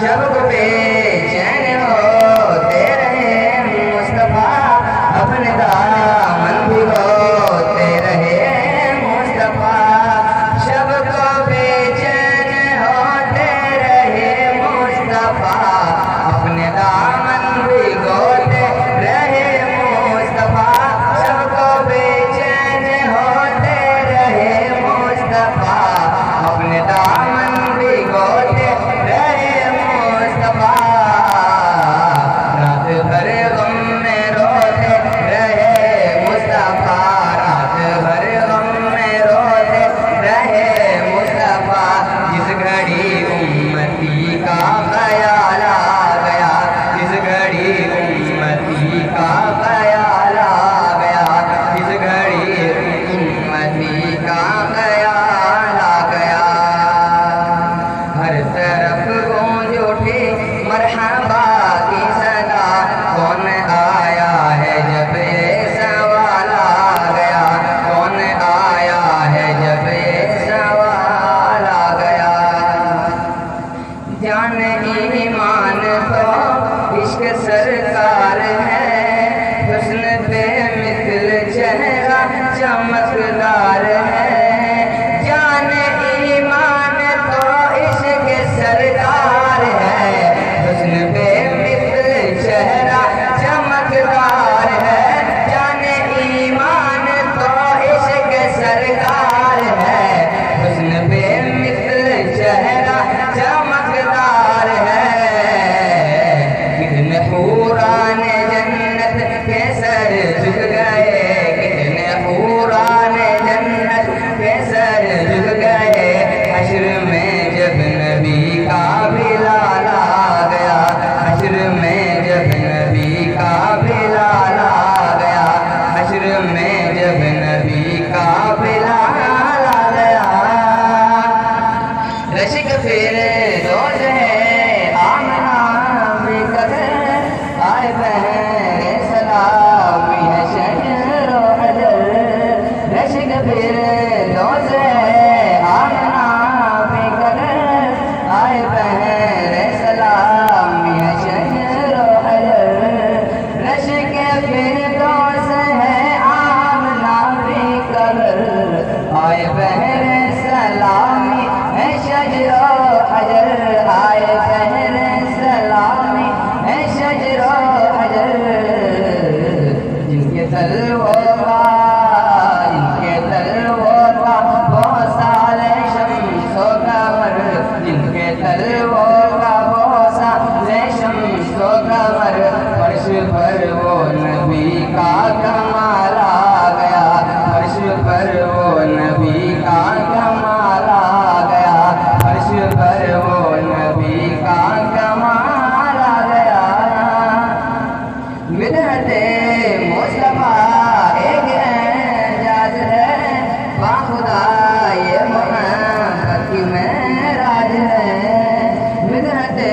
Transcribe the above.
जब को बेचैन होते रहे मुस्तफा, अपने दामन भिगोते रहे मुस्तफा। जब को बेचैन होते रहे मुस्तफा, अपने दामन भिगोते रहे मुस्तफा। सबको बेचैन होते रहे मुस्तफा, अपने दामन भिगोते रहे मुस्तफा। रात भर गम में रोते रहे मुस्तफा, रात भर गम में रोते रहे मुस्तफा। जिस घड़ी उम्मती का ख्याल आ गया, जिस घड़ी उम्मती का ख्याल आ गया, जिस घड़ी उम्मती का ख्याल आ गया। हर तरफ गूंज उठी मरहबा की सदा, कौन आया है जब ये सवाल आ गया, कौन आया है जब ये सवाल आ गया। जान ईमान तो इश्क सरकार है, हुस्न पे मिसल चेहरा चमकदार है। जान ईमान तो इश्क सरकार है, हुस्न पे मिसल चेहरा चमकदार है। जान ईमान तो इश्क सरकार है, हुस्न पे मिसल चेहरा चमकदार है। कितने हुरान जन्नत के सर झुक गए, कितने हुरान जन्नत के सर झुक गए। हश्र में जब नबी का बिलाल आ गया, हश्र में जब नबी का बिलाल आ गया, हश्र में जब नबी का बिलाल आ गया। रश्क फिर रोज है आमना बेकदर, आए बहरे सलामी है शहर हजर। रश्क फिर रोज है आमना बेकदर, आए बहरे सलामी है शहर हजर। रश्क फिर रोज है आमना बेकदर, आए बहरे सलामी है शजरो हजर, आए बहरे सलामी है शजरो हजर। जिनके तलवों का बहुत साले शम्सो कमर, जिनके तलवों का बहुत साले शम्सो कमर। फर्श पर वो नबी का कमाल आ गया, फर्श पर वो नबी का कमाल आ गया, फर्श पर वो नबी का कमाल आ गया। मिन्नते मुस्तफा एक एजाज है, बाखुदा ये मोहब्बत की मेराज है। मिन्नते